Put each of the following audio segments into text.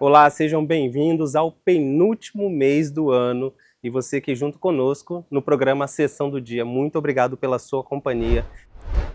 Olá, sejam bem-vindos ao penúltimo mês do ano e você aqui junto conosco no programa Sessão do Dia. Muito obrigado pela sua companhia.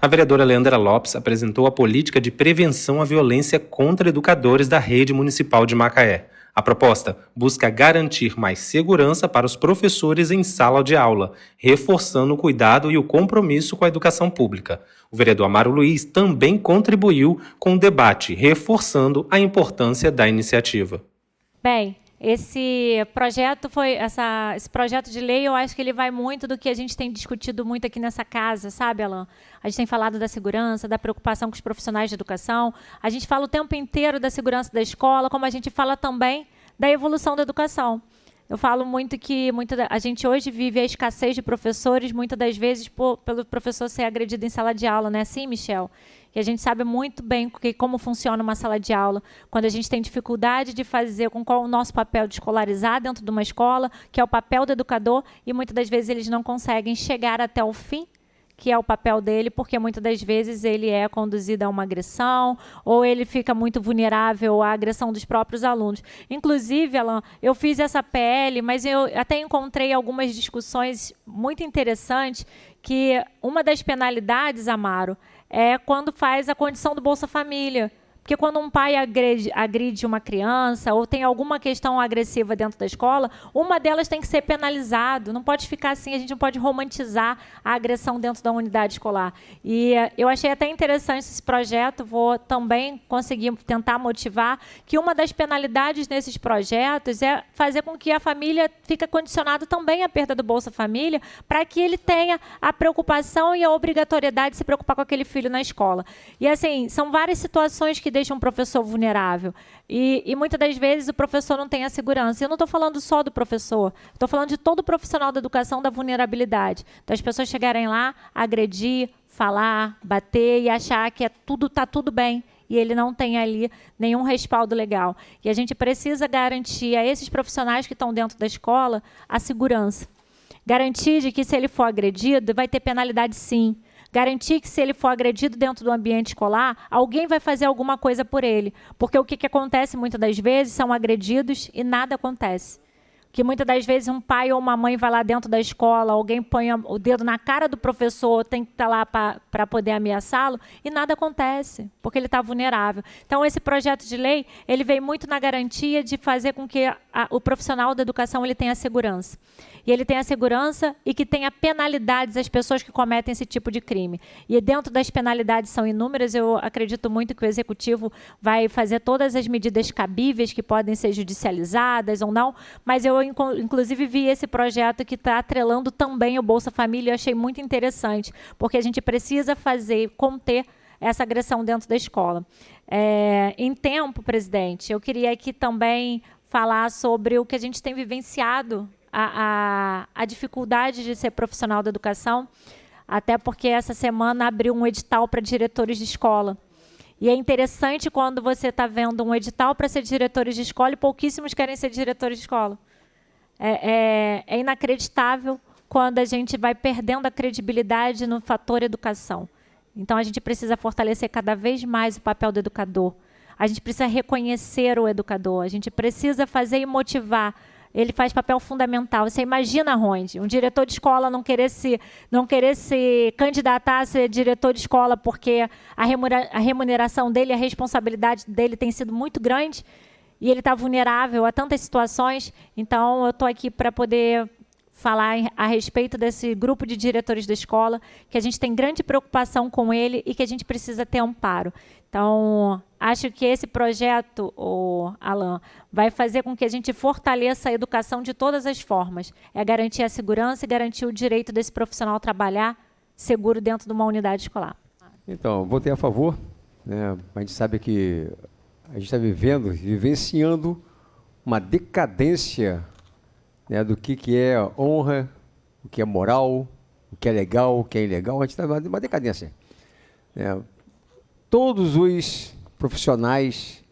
A vereadora Leandra Lopes apresentou a política de prevenção à violência contra educadores da rede municipal de Macaé. A proposta busca garantir mais segurança para os professores em sala de aula, reforçando o cuidado e o compromisso com a educação pública. O vereador Amaro Luiz também contribuiu com o debate, reforçando a importância da iniciativa. Bem, esse projeto de lei, eu acho que ele vai muito do que a gente tem discutido muito aqui nessa casa, sabe, Alan? A gente tem falado da segurança, da preocupação com os profissionais de educação, a gente fala o tempo inteiro da segurança da escola, como a gente fala também da evolução da educação. Eu falo muito que a gente hoje vive a escassez de professores, muitas das vezes pelo professor ser agredido em sala de aula, não é assim, Michel? E a gente sabe muito bem como funciona uma sala de aula, quando a gente tem dificuldade de fazer com qual o nosso papel de escolarizar dentro de uma escola, que é o papel do educador, e muitas das vezes eles não conseguem chegar até o fim, que é o papel dele, porque muitas das vezes ele é conduzido a uma agressão ou ele fica muito vulnerável à agressão dos próprios alunos. Inclusive, Alan, eu fiz essa PL, mas eu até encontrei algumas discussões muito interessantes que uma das penalidades, Amaro, é quando faz a condição do Bolsa Família. Porque quando um pai agride uma criança ou tem alguma questão agressiva dentro da escola, uma delas tem que ser penalizado. Não pode ficar assim, a gente não pode romantizar a agressão dentro da unidade escolar. E eu achei até interessante esse projeto, vou também conseguir tentar motivar que uma das penalidades nesses projetos é fazer com que a família fique condicionada também à perda do Bolsa Família, para que ele tenha a preocupação e a obrigatoriedade de se preocupar com aquele filho na escola. E assim, são várias situações que deixa um professor vulnerável. E muitas das vezes o professor não tem a segurança. Eu não estou falando só do professor, estou falando de todo profissional da educação da vulnerabilidade. Das pessoas chegarem lá, agredir, falar, bater e achar que está tudo bem. E ele não tem ali nenhum respaldo legal. E a gente precisa garantir a esses profissionais que estão dentro da escola a segurança. Garantir de que se ele for agredido, vai ter penalidade sim. Garantir que se ele for agredido dentro do ambiente escolar, alguém vai fazer alguma coisa por ele. Porque o que acontece muitas das vezes são agredidos e nada acontece. Que muitas das vezes um pai ou uma mãe vai lá dentro da escola, alguém põe o dedo na cara do professor, tem que estar lá para poder ameaçá-lo, e nada acontece, porque ele está vulnerável. Então, esse projeto de lei, ele vem muito na garantia de fazer com que o profissional da educação ele tenha segurança. E ele tenha segurança e que tenha penalidades às pessoas que cometem esse tipo de crime. E dentro das penalidades são inúmeras, eu acredito muito que o Executivo vai fazer todas as medidas cabíveis que podem ser judicializadas ou não, mas eu, inclusive, vi esse projeto que está atrelando também o Bolsa Família, eu achei muito interessante, porque a gente precisa conter essa agressão dentro da escola. Em tempo, presidente, eu queria aqui também falar sobre o que a gente tem vivenciado, a dificuldade de ser profissional da educação, até porque essa semana abriu um edital para diretores de escola. E é interessante quando você está vendo um edital para ser diretores de escola e pouquíssimos querem ser diretores de escola. É inacreditável quando a gente vai perdendo a credibilidade no fator educação. Então, a gente precisa fortalecer cada vez mais o papel do educador. A gente precisa reconhecer o educador. A gente precisa fazer e motivar. Ele faz papel fundamental. Você imagina, Ronde, um diretor de escola não querer se candidatar a ser diretor de escola porque a remuneração dele, a responsabilidade dele tem sido muito grande e ele está vulnerável a tantas situações. Então, eu estou aqui para poder falar a respeito desse grupo de diretores da escola, que a gente tem grande preocupação com ele e que a gente precisa ter amparo. Então, acho que esse projeto, Alan, vai fazer com que a gente fortaleça a educação de todas as formas. É garantir a segurança e garantir o direito desse profissional trabalhar seguro dentro de uma unidade escolar. Então, votei a favor, né? A gente sabe que a gente está vivenciando uma decadência, né, do que é honra, o que é moral, o que é legal, o que é ilegal. A gente está numa decadência. Né? Todos os profissionais,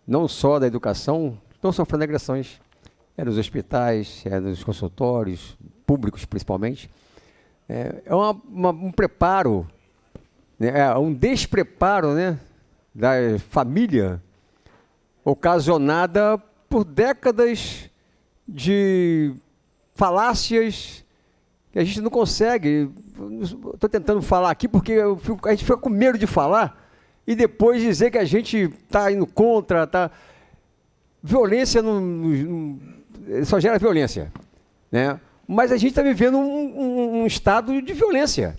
não só da educação, estão sofrendo agressões. Nos hospitais, nos consultórios, públicos principalmente. Um preparo, né, um despreparo, né, da família ocasionada por décadas de falácias que a gente não consegue. Estou tentando falar aqui porque a gente fica com medo de falar e depois dizer que a gente está indo contra. Violência só gera violência, né? Mas a gente está vivendo um estado de violência.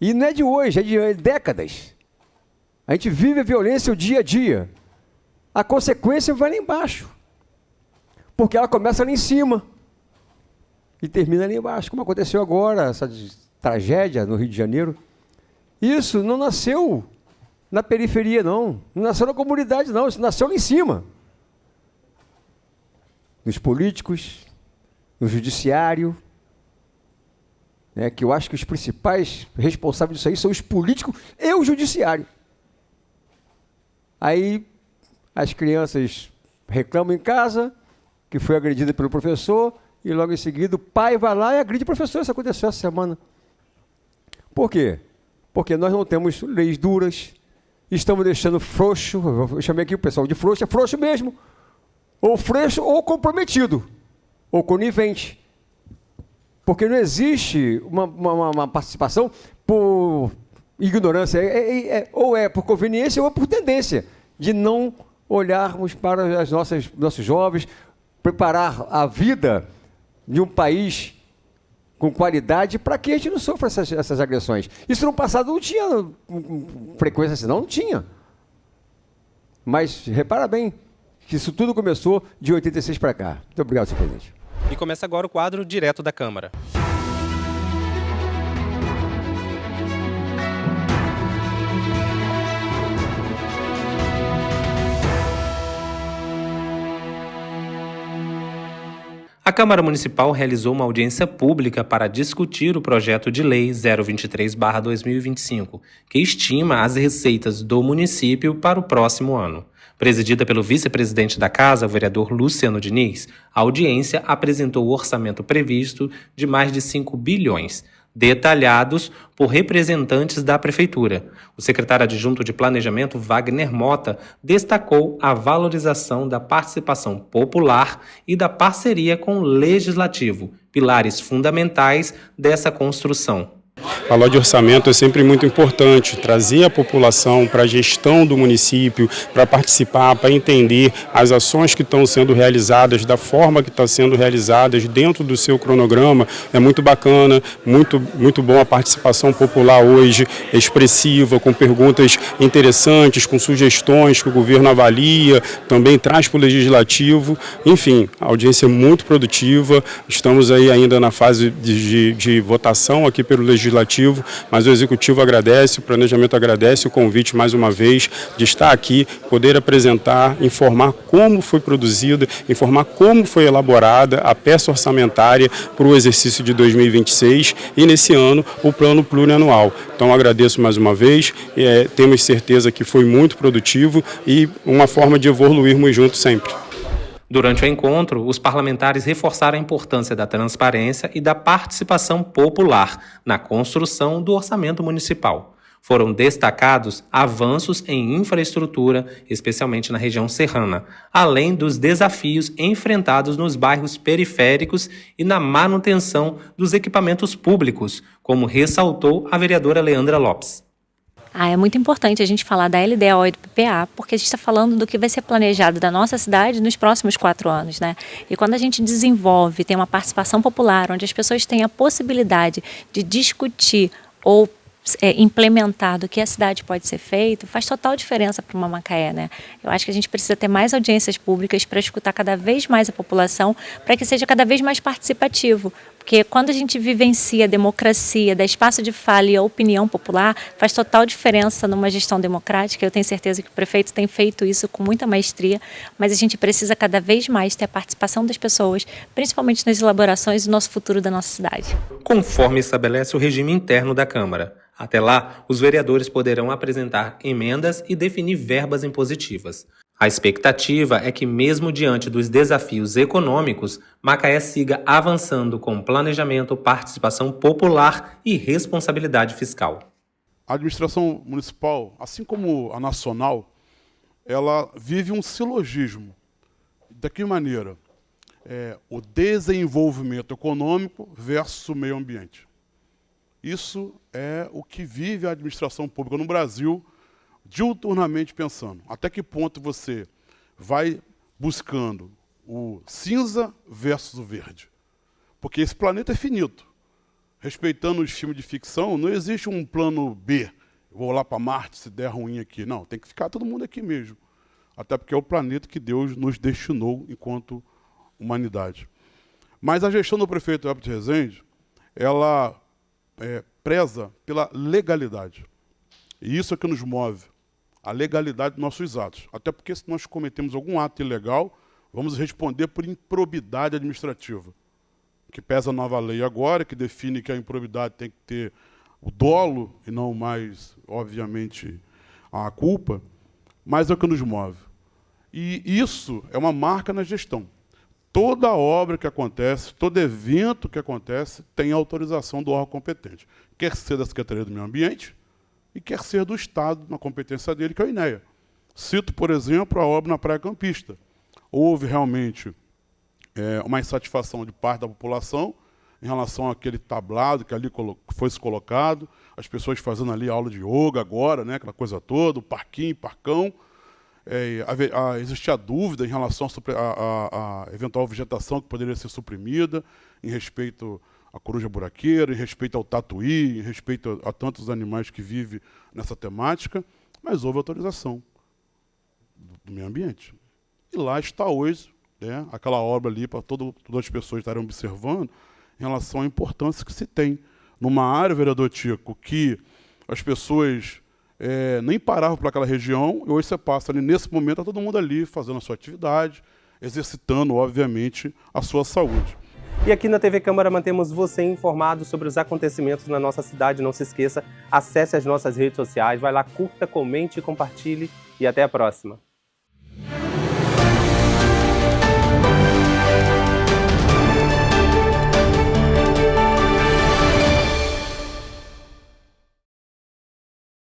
E não é de hoje, é de décadas. A gente vive a violência o dia a dia. A consequência vai lá embaixo. Porque ela começa lá em cima e termina ali embaixo, como aconteceu agora, essa tragédia no Rio de Janeiro. Isso não nasceu na periferia, não. Não nasceu na comunidade, não. Isso nasceu lá em cima. Nos políticos, no judiciário, né, que eu acho que os principais responsáveis disso aí são os políticos e o judiciário. Aí as crianças reclamam em casa que foi agredida pelo professor e logo em seguida o pai vai lá e agride o professor. Isso aconteceu essa semana. Por quê? Porque nós não temos leis duras, estamos deixando frouxo, eu chamei aqui o pessoal de frouxo, é frouxo mesmo, ou frouxo ou comprometido, ou conivente. Porque não existe uma participação por ignorância, ou é por conveniência ou é por tendência de não olharmos para nossos jovens, preparar a vida de um país com qualidade para que a gente não sofra essas agressões. Isso no passado não tinha frequência assim, não tinha. Mas repara bem que isso tudo começou de 86 para cá. Muito obrigado, senhor presidente. E começa agora o quadro Direto da Câmara. A Câmara Municipal realizou uma audiência pública para discutir o projeto de lei 023/2025, que estima as receitas do município para o próximo ano. Presidida pelo vice-presidente da Casa, o vereador Luciano Diniz, a audiência apresentou o orçamento previsto de mais de 5 bilhões, detalhados por representantes da Prefeitura. O secretário adjunto de Planejamento, Wagner Mota, destacou a valorização da participação popular e da parceria com o Legislativo, pilares fundamentais dessa construção. Falar de orçamento é sempre muito importante, trazer a população para a gestão do município, para participar, para entender as ações que estão sendo realizadas, da forma que estão sendo realizadas dentro do seu cronograma. É muito bacana, muito bom a participação popular hoje, expressiva, com perguntas interessantes, com sugestões que o governo avalia, também traz para o Legislativo. Enfim, a audiência é muito produtiva, estamos aí ainda na fase de votação aqui pelo Legislativo, mas o Executivo agradece, o Planejamento agradece o convite mais uma vez de estar aqui, poder apresentar, informar como foi produzida, informar como foi elaborada a peça orçamentária para o exercício de 2026 e nesse ano o plano plurianual. Então agradeço mais uma vez, temos certeza que foi muito produtivo e uma forma de evoluirmos juntos sempre. Durante o encontro, os parlamentares reforçaram a importância da transparência e da participação popular na construção do orçamento municipal. Foram destacados avanços em infraestrutura, especialmente na região serrana, além dos desafios enfrentados nos bairros periféricos e na manutenção dos equipamentos públicos, como ressaltou a vereadora Leandra Lopes. É muito importante a gente falar da LDO e do PPA, porque a gente está falando do que vai ser planejado da nossa cidade nos próximos 4 anos, né? E quando a gente desenvolve, tem uma participação popular, onde as pessoas têm a possibilidade de discutir ou implementar do que a cidade pode ser feito, faz total diferença para uma Macaé, né? Eu acho que a gente precisa ter mais audiências públicas para escutar cada vez mais a população, para que seja cada vez mais participativo. Porque quando a gente vivencia a democracia, dá espaço de fala e a opinião popular, faz total diferença numa gestão democrática. Eu tenho certeza que o prefeito tem feito isso com muita maestria, mas a gente precisa cada vez mais ter a participação das pessoas, principalmente nas elaborações do nosso futuro da nossa cidade. Conforme estabelece o regime interno da Câmara. Até lá, os vereadores poderão apresentar emendas e definir verbas impositivas. A expectativa é que, mesmo diante dos desafios econômicos, Macaé siga avançando com planejamento, participação popular e responsabilidade fiscal. A administração municipal, assim como a nacional, ela vive um silogismo. De que maneira? O desenvolvimento econômico versus o meio ambiente. Isso é o que vive a administração pública no Brasil, diuturnamente pensando. Até que ponto você vai buscando o cinza versus o verde? Porque esse planeta é finito. Respeitando os filmes de ficção, não existe um plano B. Vou lá para Marte se der ruim aqui. Não, tem que ficar todo mundo aqui mesmo. Até porque é o planeta que Deus nos destinou enquanto humanidade. Mas a gestão do prefeito Herbert Rezende, ela preza pela legalidade. E isso é que nos move, a legalidade dos nossos atos. Até porque se nós cometemos algum ato ilegal, vamos responder por improbidade administrativa, que pesa a nova lei agora, que define que a improbidade tem que ter o dolo e não mais, obviamente, a culpa, mas é o que nos move. E isso é uma marca na gestão. Toda obra que acontece, todo evento que acontece, tem autorização do órgão competente. Quer ser da Secretaria do Meio Ambiente e quer ser do Estado, na competência dele, que é o INEA. Cito, por exemplo, a obra na Praia Campista. Houve realmente uma insatisfação de parte da população em relação àquele tablado que ali foi se colocado, as pessoas fazendo ali aula de yoga agora, né, aquela coisa toda, o parquinho, parcão. Existia dúvida em relação à eventual vegetação que poderia ser suprimida, em respeito à coruja buraqueira, em respeito ao tatuí, em respeito a tantos animais que vivem nessa temática, mas houve autorização do meio ambiente. E lá está hoje, né, aquela obra ali para todas as pessoas estarem observando em relação à importância que se tem numa área, vereador Tico, que as pessoas nem paravam por aquela região, e hoje você passa ali, nesse momento, está todo mundo ali fazendo a sua atividade, exercitando, obviamente, a sua saúde. E aqui na TV Câmara mantemos você informado sobre os acontecimentos na nossa cidade. Não se esqueça, acesse as nossas redes sociais, vai lá, curta, comente e compartilhe, e até a próxima.